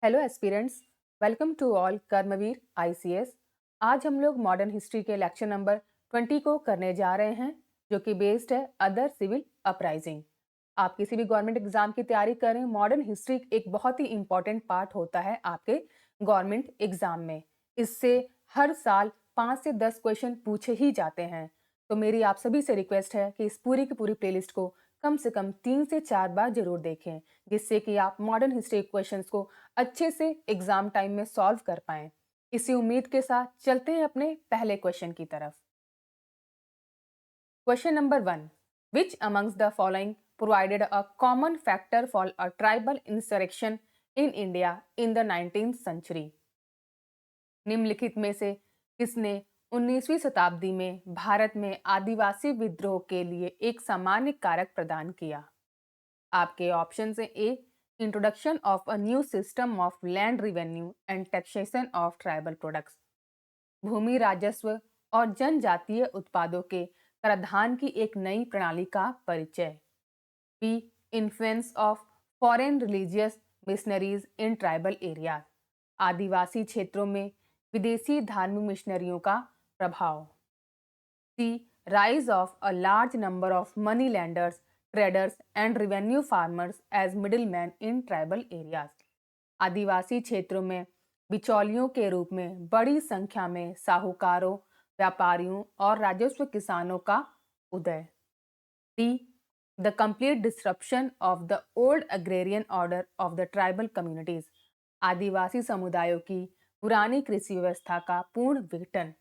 Hello aspirants, welcome to all Karmaveer ICS. आज हम लोग मॉडर्न हिस्ट्री के लेक्चर नंबर 20 को करने जा रहे हैं, जो कि बेस्ड है अदर सिविल अपराइजिंग। आप किसी भी गवर्नमेंट एग्जाम की तैयारी करें, मॉडर्न हिस्ट्री एक बहुत ही इंपॉर्टेंट पार्ट होता है आपके गवर्नमेंट एग्जाम में। इससे हर साल 5 से 10 क्वेश्चन पूछे ही जाते हैं। तो मेरी आप सभी से रिक्वेस्ट है कि इस पूरी की पूरी प्लेलिस्ट को कम से कम 3 से 4 बार जरूर देखें, जिससे कि आप मॉडर्न हिस्ट्री क्वेश्चंस को अच्छे से एग्जाम टाइम में सॉल्व कर पाएं। इसी उम्मीद के साथ चलते हैं अपने पहले क्वेश्चन की तरफ। Question number 1, which amongst the following provided a common factor for a tribal insurrection in India in the 19th century? निम्नलिखित में से किसने 19वीं शताब्दी में भारत में आदिवासी विद्रोह के लिए एक सामान्य कारक प्रदान किया? आपके ऑप्शन है A, introduction of a new system of land revenue and taxation of tribal products, भूमि राजस्व और जनजातीय उत्पादों के कराधान की एक नई प्रणाली का परिचय, B, influence of foreign religious missionaries in tribal area, आदिवासी क्षेत्रों में विदेशी धार्मिक मिशनरियों का प्रभाव, सी, rise of a large number of money lenders, traders and revenue farmers as middlemen in tribal areas, आदिवासी क्षेत्रों में बिचौलियों के रूप में बड़ी संख्या में साहूकारों, व्यापारियों और राजस्व किसानों का उदय, D, the complete disruption of the old agrarian order of the tribal communities, आदिवासी समुदायों की पुरानी कृषि व्यवस्था का पूर्ण विघटन।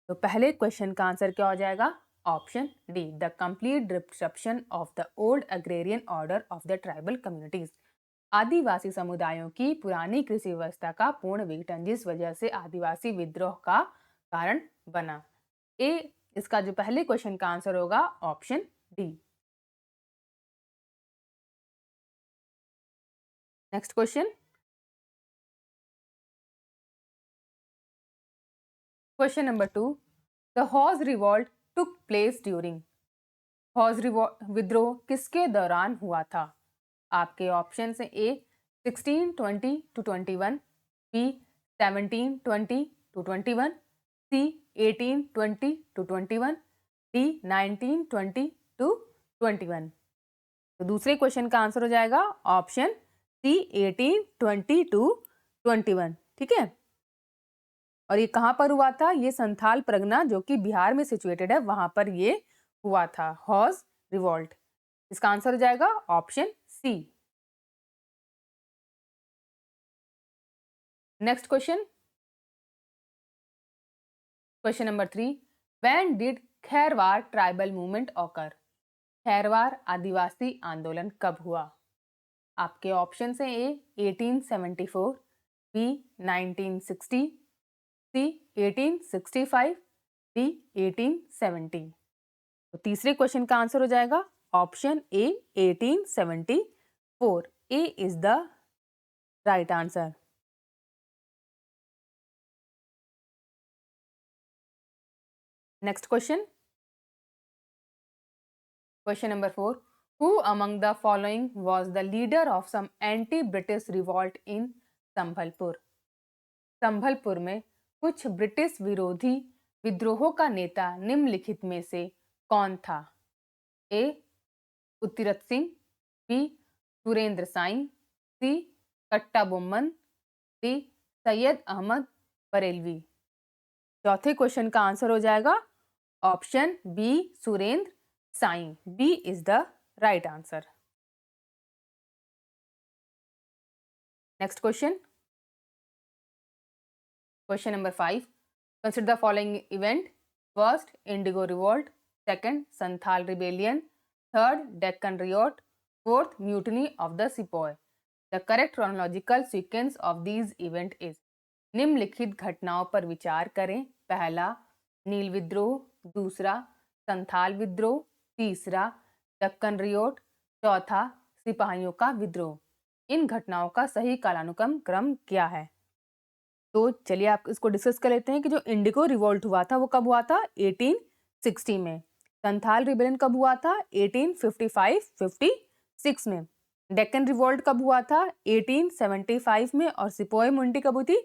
तो पहले क्वेश्चन का आंसर क्या हो जाएगा? Option D, the complete disruption of the old agrarian order of the tribal communities, आदिवासी समुदायों की पुरानी कृषि व्यवस्था का पूर्ण विघटन, जिस वजह से आदिवासी विद्रोह का कारण बना। ए, इसका जो पहले क्वेश्चन का आंसर होगा option D. Next question, question number 2, the Hos revolt took place during, Hos विद्रोह किसके दौरान हुआ था? आपके ऑप्शन है A, 1620 to 21, B, 1720 to 21, C, 1820 to 21, D, 1920 to 21। तो दूसरे क्वेश्चन का आंसर हो जाएगा ऑप्शन सी, 1820 to 21। ठीक है, और ये कहां पर हुआ था? ये संथाल परगना, जो कि बिहार में सिचुएटेड है, वहां पर ये हुआ था हॉज रिवॉल्ट। इसका आंसर हो जाएगा option C. Next question, question number 3, when did Kharwar tribal movement occur, Kharwar आदिवासी आंदोलन कब हुआ? आपके ऑप्शन है ए, 1874, बी, 1960, सी, 1865, डी, 1870। तो तीसरे क्वेश्चन का आंसर हो जाएगा option A, 1874। A is the right answer. Next question, question number 4, who among the following was the leader of some anti British revolt in Sambalpur, Sambalpur में कुछ ब्रिटिश विरोधी विद्रोहों का नेता निम्नलिखित में से कौन था? A, Uttirath Singh, B, Surendra Sai, C, Katta Bomman, D, Syed Ahmad Barelvi. चौथे क्वेश्चन का आंसर हो जाएगा option B, Surendra Sai. B is the right answer. Next question, question number 5, consider the following event, first indigo revolt, second Santhal rebellion, third Deccan riot, fourth mutiny of the sepoy. The correct chronological sequence of these event is, निम्नलिखित घटनाओं पर विचार करें। पहला नील विद्रोह, दूसरा संथाल विद्रोह, तीसरा दक्कन रियोट, चौथा सिपाहियों का विद्रोह। इन घटनाओं का सही कालानुक्रम क्रम क्या है? तो चलिए आप इसको डिस्कस कर लेते हैं कि जो इंडिगो रिवोल्ट हुआ था वो कब हुआ था? 1860 में। संथाल रिबेलियन कब हुआ था? 1855-56 में। डेक्कन रिवॉल्ट कब हुआ था? 1875 में। और सिपोही मुंडी कब हुई थी?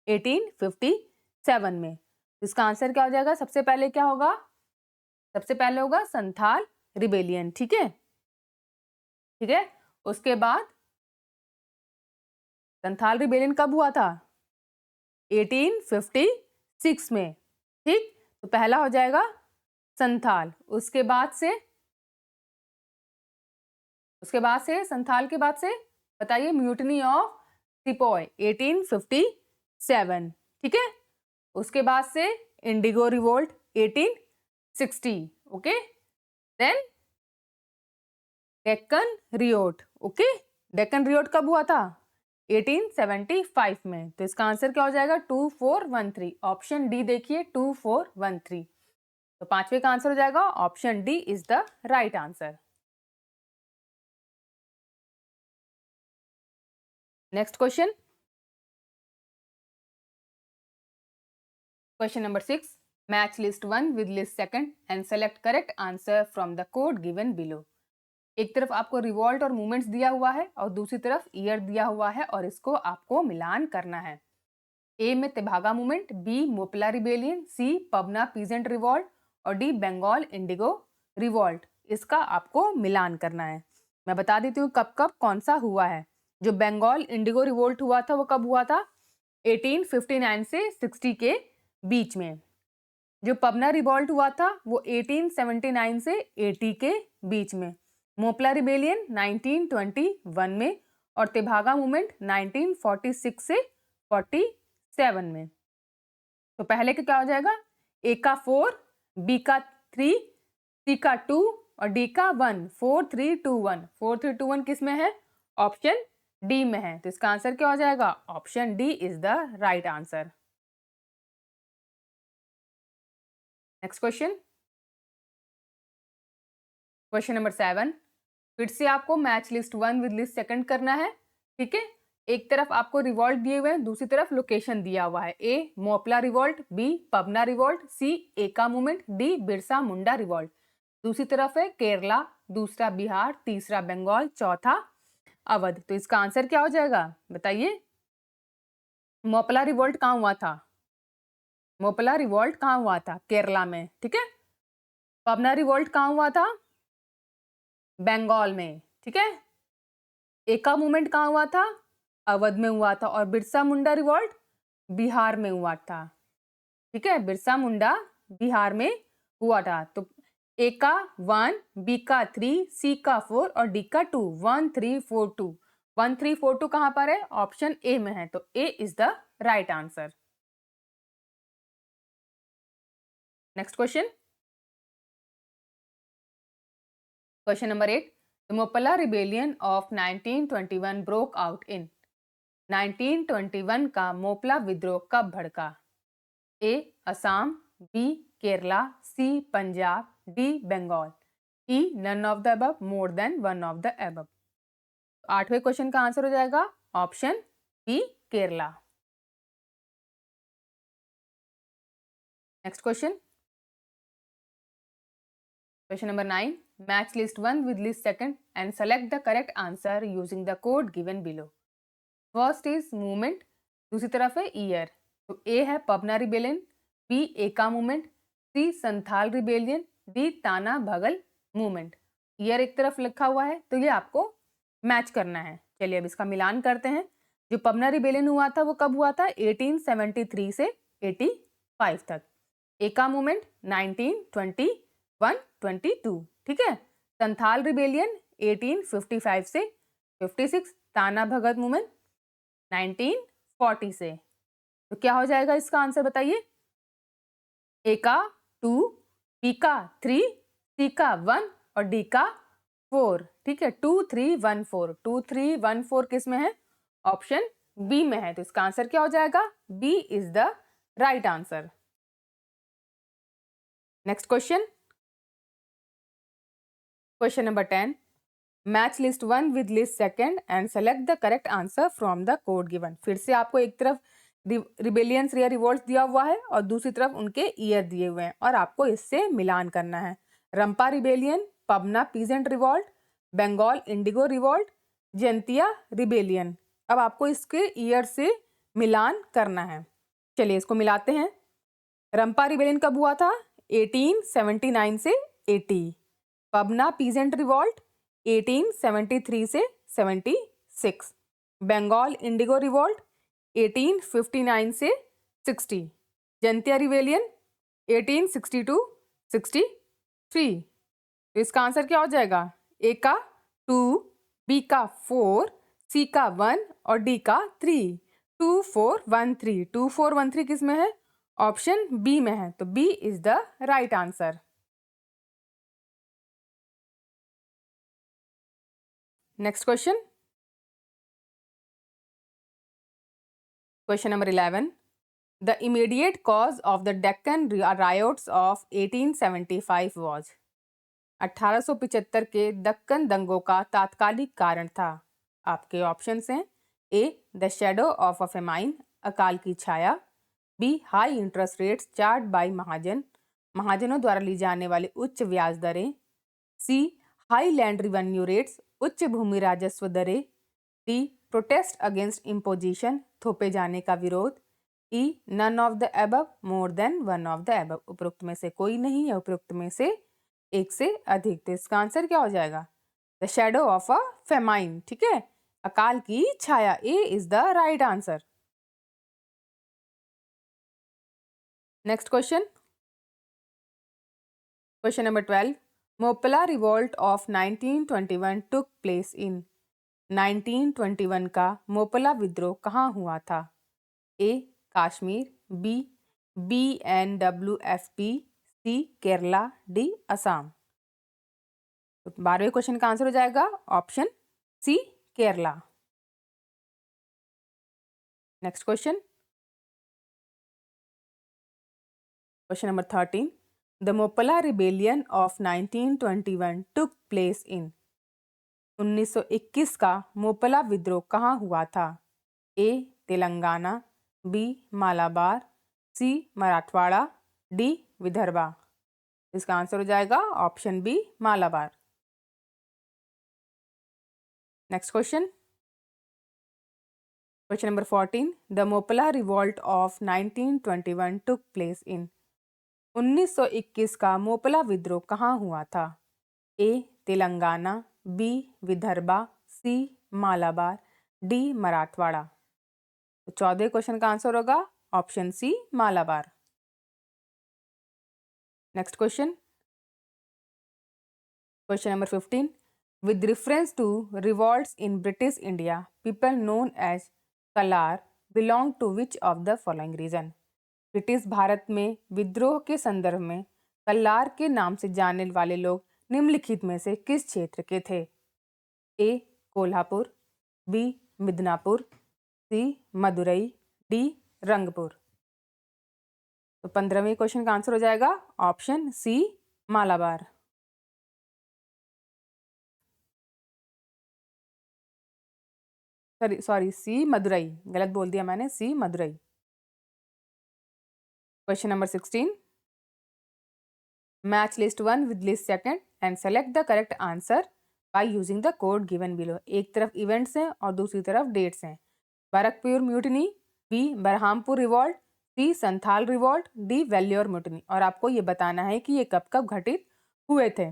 1857 में। इसका आंसर क्या हो जाएगा? सबसे पहले क्या होगा? सबसे पहले होगा संथाल रिबेलियन। ठीक है, ठीक है। उसके बाद संथाल रिबेलियन कब हुआ था? 1856 में। ठीक, तो पहला हो जाएगा संथाल। उसके बाद से संथाल के बाद से बताइए म्यूटनी ऑफ सिपोय 1857। ठीक है, उसके बाद से indigo revolt 1860। Okay, then Deccan riot. Okay, Deccan riot कब हुआ था? 1875 में। तो इसका आंसर क्या हो जाएगा? 2413। ऑप्शन डी देखिए, 2413। तो पांचवे का आंसर हो जाएगा option D is the right answer. Next question, question number 6। Match list 1 with list second and select correct answer from the code given below. एक तरफ आपको रिवॉल्ट और मूवमेंट्स दिया हुआ है और दूसरी तरफ ईयर दिया हुआ है और इसको आपको मिलान करना है। ए में Tebhaga movement, B Moplah rebellion, C Pabna peasant revolt और डी बंगाल इंडिगो रिवॉल्ट। इसका आपको मिलान करना है। मैं बता देती हूँ कब कब कौन सा हुआ है। जो बंगाल इंडिगो रिवॉल्ट हुआ था वो कब हुआ था? 1859 से 60 के बीच में। जो पबना रिवॉल्ट हुआ था वो 1879 से 80 के बीच में। मोपला रिबेलियन 1921 में और तेभागा मूवमेंट 1946 से 47 में। तो पहले का क्या हो जाएगा? ए का 4, बी का 3, सी का 2 और डी का 1। 4 3 2 1। 4 3 2 1 किस में है? ऑप्शन डी में है। तो इसका आंसर क्या हो जाएगा? Option D is the right answer. Next question, question number 7। फिर से आपको match list 1 with list second करना है। ठीक है, एक तरफ आपको रिवॉल्ट दिए हुए हैं, दूसरी तरफ लोकेशन दिया हुआ है। A Moplah revolt, B Pabna revolt, C Eka movement, D Birsa Munda revolt. दूसरी तरफ है केरला, दूसरा बिहार, तीसरा बंगाल, चौथा अवध। तो इसका आंसर क्या हो जाएगा बताइए? मोपला रिवॉल्ट कहाँ हुआ था? मोपला रिवॉल्ट कहाँ हुआ था? केरला में। ठीक है, पबना रिवॉल्ट कहाँ हुआ था? बंगाल में। ठीक है, एका मूवमेंट कहाँ हुआ था? अवध में हुआ था। और बिरसा मुंडा रिवॉल्ट बिहार में हुआ था। ठीक है, बिरसा मुंडा बिहार में हुआ था। तो ए का 1, बी का 3, सी का 4 और डी का 2। 1 3 4 2। 1 3 4 2 कहां पर है? ऑप्शन ए में है। तो A is the right answer. Next question, question number 8। The Moplah rebellion of 1921 broke out in. 1921 का मोपला विद्रोह कब भड़का? A Assam, B Kerala, C Punjab, D Bengal, E none of the above, more than one of the above. आठवें question का answer हो जाएगा option B Kerala. Next question, question number 9। Match list 1 with list second and select the correct answer using the code given below. First is movement, दूसरी तरफ है year. तो ए है Pabna rebellion, B एका मूवमेंट, सी संथाल रिबेलियन, डी ताना भगल मूवमेंट। ईयर एक तरफ लिखा हुआ है तो ये आपको मैच करना है। चलिए अब इसका मिलान करते हैं। जो पबना रिबेलियन हुआ था वो कब हुआ था? 1873 से 85 तक। एका मूवमेंट 1921-22। ठीक है, संथाल रिबेलियन 1855 से 56। ताना भगत मूवमेंट 1940 से। तो क्या हो जाएगा इसका आंसर बताइए? ए का 2, बी का 3, सी का 1 और डी का 4। ठीक है, 2 3 1 4। 2 3 1 4 किस में है? ऑप्शन बी में है। तो इसका आंसर क्या हो जाएगा? B is the right answer. Next question, question number 10। Match list 1 with list second and select the correct answer from the code given. फिर से आपको एक तरफ रिबेलियंस या रिवोल्ट दिया हुआ है और दूसरी तरफ उनके ईयर दिए हुए हैं और आपको इससे मिलान करना है। Rampa rebellion, Pabna peasant revolt, Bengal indigo revolt, Jaintia rebellion. अब आपको इसके ईयर से मिलान करना है। चलिए इसको मिलाते हैं। रंपा रिबेलियन कब हुआ था? 1879 से 80। पबना पीजेंट रिवॉल्ट 1873 से 76। बंगाल इंडिगो रिवॉल्ट 1859 से 60। जयंतिया रिबेलियन 1862 63। तो इसका आंसर क्या हो जाएगा? ए का 2, बी का 4, सी का 1 और डी का 3। 2413। 2413 किस में है? ऑप्शन बी में है, तो B is the right answer. Next question, question number 11। The immediate cause of the Deccan riots of 1875 was. 1875 के दक्कन दंगों का तात्कालिक कारण था। आपके ऑप्शंस हैं A the shadow of a famine, अकाल की छाया, B high interest rates charged by mahajan, महाजनों द्वारा ली जाने वाली उच्च ब्याज दरें, C high land revenue rates, उच्च भूमि राजस्व दरें, डी प्रोटेस्ट अगेंस्ट इम्पोजिशन, थोपे जाने का विरोध, E none of the above more than one of the above, उपरोक्त में से कोई नहीं या उपरोक्त में से एक से अधिक। तो इसका आंसर क्या हो जाएगा? The shadow of a famine, ठीक है, अकाल की छाया। A is the right answer. Next question, question number 12। Moplah revolt of 1921 took place in. 1921 का मोपला विद्रोह कहाँ हुआ था? A Kashmir, B BNWFP, C Kerala, D Assam. तो 12वें क्वेश्चन का आंसर हो जाएगा option C Kerala. Next question, question number 13। The Moplah rebellion of 1921 took place in. 1921 का मोपला विद्रोह कहाँ हुआ था? A Telangana, B Malabar, C Marathwada, D Vidarbha. इसका आंसर हो जाएगा option B Malabar. Next question, question number 14। The Moplah revolt of 1921 took place in. 1921 का मोपला विद्रोह कहाँ हुआ था? A Telangana, B Vidarbha, C Malabar, D Marathwada. तो 14 क्वेश्चन का आंसर होगा option C Malabar. Next question, question number 15। With reference to revolts in British India, people known as Kalar belong to which of the following region. British Bharat में विद्रोह के संदर्भ में कल्लार के नाम से जाने वाले लोग निम्नलिखित में से किस क्षेत्र के थे? A Kolhapur, B Midnapore, C Madurai, D Rangpur. तो 15वें क्वेश्चन का आंसर हो जाएगा option C Malabar. Sorry C Madurai, गलत बोल दिया मैंने, C Madurai. Question number 16। Match list 1 with list second and select the correct answer by using the code given below. एक तरफ इवेंट्स हैं और दूसरी तरफ डेट्स हैं। Barrackpore mutiny, B Berhampore revolt, C Santhal revolt, D valour mutiny. और आपको ये बताना है कि ये कब कब घटित हुए थे।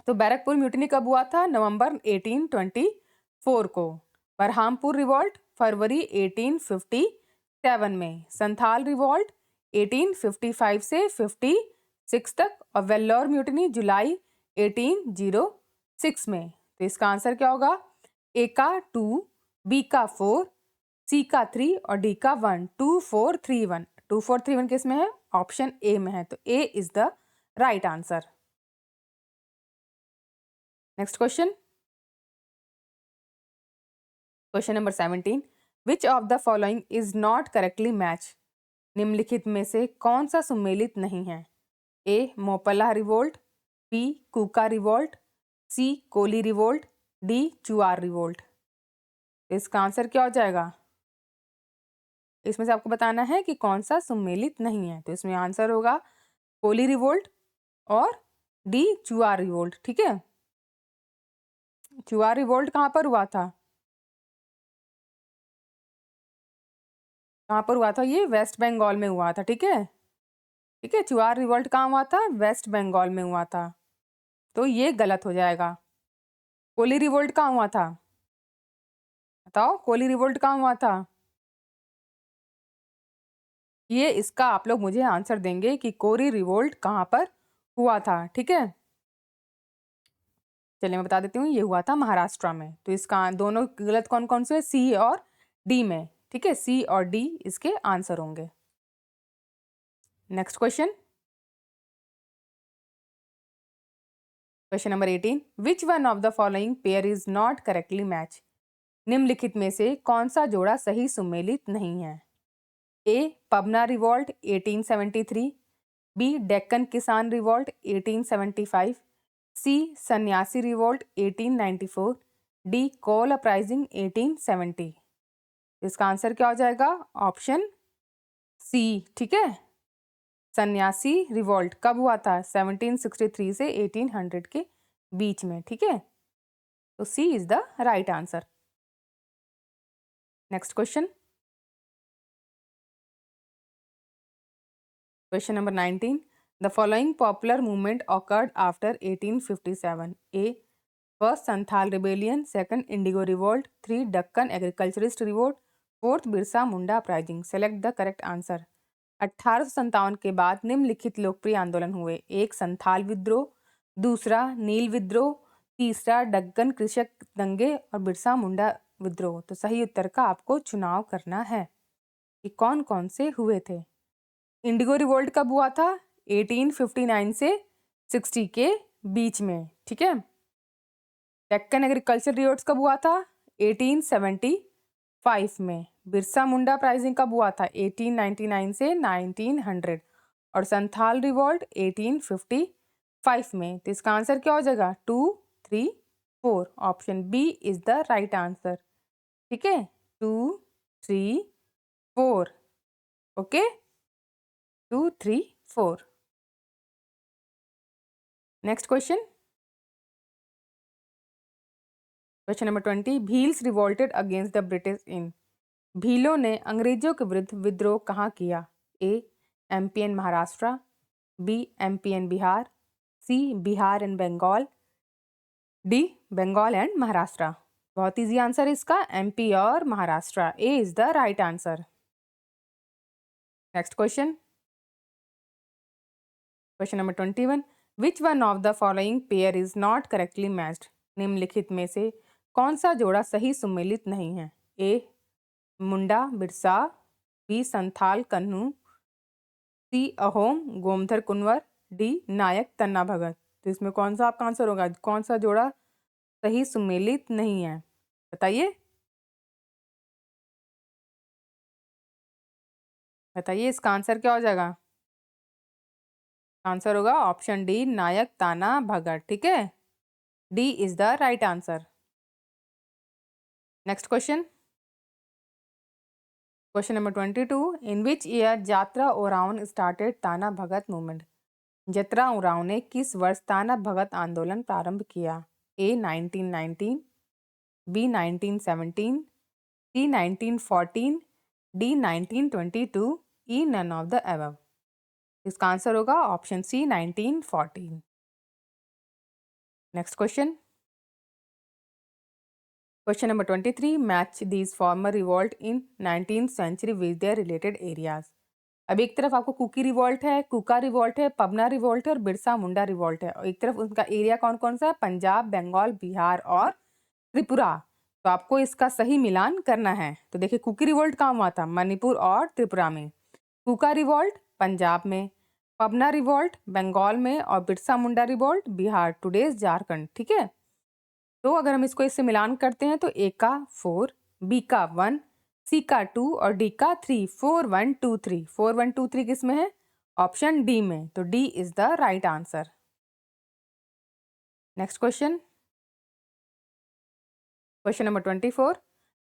तो बैरकपुर म्यूटिनी कब हुआ था? नवंबर 1824 को। बरहामपुर रिवॉल्ट फरवरी 1857 में। संथाल रिवॉल्ट 1855 से 56 तक और वेल्लोर म्यूटिनी जुलाई 1806 में। तो इसका आंसर क्या होगा? ए का 2, बी का 4, सी का 3 और डी का 1। 2431। 2431 किस में है? ऑप्शन ए में है, तो A is the right answer. Next question, question number 17। Which of the following is not correctly match. निम्नलिखित में से कौन सा सुमेलित नहीं है? A Moplah revolt, B Kuka revolt, C Koli revolt, D Chuar revolt. इसका आंसर क्या हो जाएगा? इसमें से आपको बताना है कि कौन सा सुमेलित नहीं है। तो इसमें आंसर होगा कोली रिवोल्ट और डी चुआर रिवोल्ट, ठीक है। चुआर रिवोल्ट कहाँ पर हुआ था? कहाँ पर हुआ था? ये वेस्ट बंगाल में हुआ था। ठीक है, ठीक है, चुआर रिवोल्ट कहाँ हुआ था? वेस्ट बंगाल में हुआ था, तो ये गलत हो जाएगा। कोली रिवोल्ट कहाँ हुआ था? बताओ, कोली रिवोल्ट कहाँ हुआ था? ये इसका आप लोग मुझे आंसर देंगे कि कोरी रिवोल्ट कहाँ पर हुआ था। ठीक है, चलिए मैं बता देती हूँ, ये हुआ था महाराष्ट्र में। तो इसका दोनों गलत कौन कौन से? सी और डी में। ठीक है, सी और डी इसके आंसर होंगे। Next question, question number 18, which one of the following pair is not correctly match? निम्नलिखित में से कौन सा जोड़ा सही सुमेलित नहीं है? ए पबना रिवॉल्ट 1873, बी डेक्कन किसान रिवॉल्ट 1875, सी सन्यासी रिवॉल्ट 1894, डी कोल अपराइजिंग 1870। इसका आंसर क्या हो जाएगा? Option C. ठीक है, सन्यासी रिवॉल्ट कब हुआ था? 1763 से 1800 के बीच में। ठीक है, तो C is the right answer. Next question, question number 19, the following popular movement occurred after 1857? A first Santhal rebellion, second indigo revolt, three Deccan agriculturist revolt, fourth Birsa Munda uprising. Select the correct answer. 1857 के बाद निम्नलिखित लोकप्रिय आंदोलन हुए? एक संथाल विद्रोह, दूसरा नील विद्रोह, तीसरा डक्कन कृषक दंगे और बिरसा मुंडा विद्रोह। तो सही उत्तर का आपको चुनाव करना है कि कौन कौन से हुए थे। इंडिगो रिवोल्ट कब हुआ था? 1859 से 60 के बीच में। ठीक है, डेक्कन एग्रीकल्चर रिवोल्ट कब हुआ था? 1875 में। बिरसा मुंडा अपराइजिंग कब हुआ था? 1899 से 1900। और संथाल रिवोल्ट 1855 में। तो इसका आंसर क्या हो जाएगा? 2, 3, 4। Option B is the right answer. ठीक है, 2, 3, 4। Okay, 2, 3, 4। Next question, question number 20, Bhils revolted against the British in? भीलों ने अंग्रेजों के विरुद्ध विद्रोह कहाँ किया? A MP and Maharashtra, B MP and Bihar, C Bihar and Bengal, D Bengal and Maharashtra. बहुत इजी आंसर इसका, एमपी और Maharashtra. A is the right answer. Next question, question number 21, which one of the following pair is not correctly matched? निम्नलिखित में से कौन सा जोड़ा सही सुमेलित नहीं है? ए मुंडा बिरसा, बी संथाल कन्नू, सी अहोम गोमधर कुंवर, डी नायक तन्ना भगत। तो इसमें कौन सा आपका आंसर होगा? कौन सा जोड़ा सही सुमेलित नहीं है, बताइए, बताइए इसका आंसर क्या हो जाएगा? आंसर होगा ऑप्शन डी नायक ताना भगत। ठीक है, D is the right answer. Next question, question number 22, in which year यात्रा ओरावन स्टार्टेड ताना भगत मूवमेंट? जतरा उरांव ने किस वर्ष ताना भगत आंदोलन प्रारंभ किया? A 1919, B 1917, C 1914, D 1922, E none of the above. इसका आंसर होगा option C 1914। Next question, question number 23, match these former revolt in 19th century with their related areas. अब एक तरफ आपको कुकी रिवॉल्ट है, कुका रिवॉल्ट है, पबना रिवॉल्ट है और बिरसा मुंडा रिवॉल्ट है, और एक तरफ उनका एरिया कौन कौन सा है? पंजाब, बंगाल, बिहार और त्रिपुरा। तो आपको इसका सही मिलान करना है। तो देखिए, कुकी रिवॉल्ट कहाँ हुआ था? मणिपुर और त्रिपुरा में। कुका रिवॉल्ट पंजाब में, पबना रिवॉल्ट बंगाल में और बिरसा मुंडा रिवॉल्ट बिहार, टुडेज झारखंड। ठीक है, तो अगर हम इसको इससे मिलान करते हैं तो ए का 4, बी का 1, सी का 2 और डी का 3। 4, 1, 2, 3। 4, 1, 2, 3 किस में है? ऑप्शन डी में। तो D is the right answer. Next question, question number 24,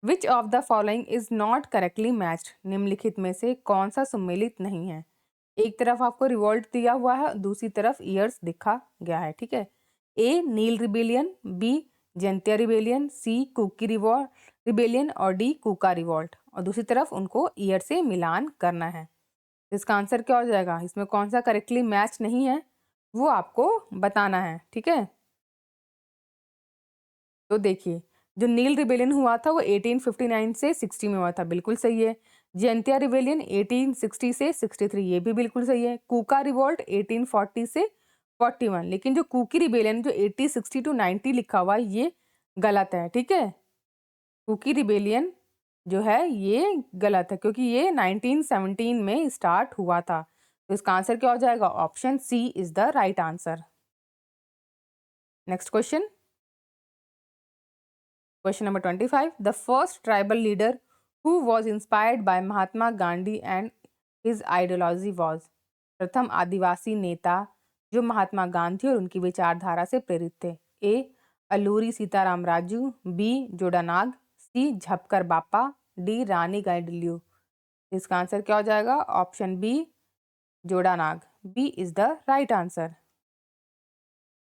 which of the following is not correctly matched? निम्नलिखित में से कौन सा सम्मिलित नहीं है? एक तरफ आपको रिवॉल्ट दिया हुआ है, दूसरी तरफ ईयर्स दिखा गया है। ठीक है, ए नील रिबेलियन, बी जयंतिया रिबेलियन, सी कुकी रिबेलियन और डी कुका रिवॉल्ट। और दूसरी तरफ उनको ईयर से मिलान करना है। इसका आंसर क्या हो जाएगा? इसमें कौन सा करेक्टली मैच नहीं है वो आपको बताना है, ठीक है। तो देखिए, जो नील रिबेलियन हुआ था वो 1859 से 60 में हुआ था, बिल्कुल सही है। जयंतिया रिबेलियन 1860 से 63, ये भी बिल्कुल सही है। कूका रिवॉल्ट 1840 से 41, लेकिन जो कुकी रिबेलियन जो 1860 टू 90 लिखा हुआ है ये गलत है, ठीक है। कुकी रिबेलियन जो है ये गलत है क्योंकि ये 1917 में स्टार्ट हुआ था। तो इसका आंसर क्या हो जाएगा? Option C is the right answer. Next question, question number 25, the first tribal leader who was inspired by Mahatma Gandhi and his ideology was. प्रथम आदिवासी नेता जो महात्मा गांधी और उनकी विचारधारा से प्रेरित थे। A Alluri Sitarama Raju, B Jadonang, C Jhapkar Bapa, D Rani Gaidinliu. इसका आंसर क्या हो जाएगा? Option B Jadonang, B is the right answer.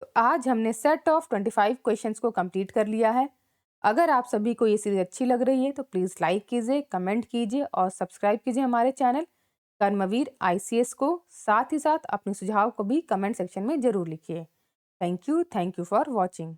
तो आज हमने सेट ऑफ 25 क्वेश्चंस को कंप्लीट कर लिया है। अगर आप सभी को ये सीरीज अच्छी लग रही है तो प्लीज़ लाइक कीजिए, कमेंट कीजिए और सब्सक्राइब कीजिए हमारे चैनल कर्मवीर आईसीएस को। साथ ही साथ अपने सुझाव को भी कमेंट सेक्शन में ज़रूर लिखिए। Thank you for watching.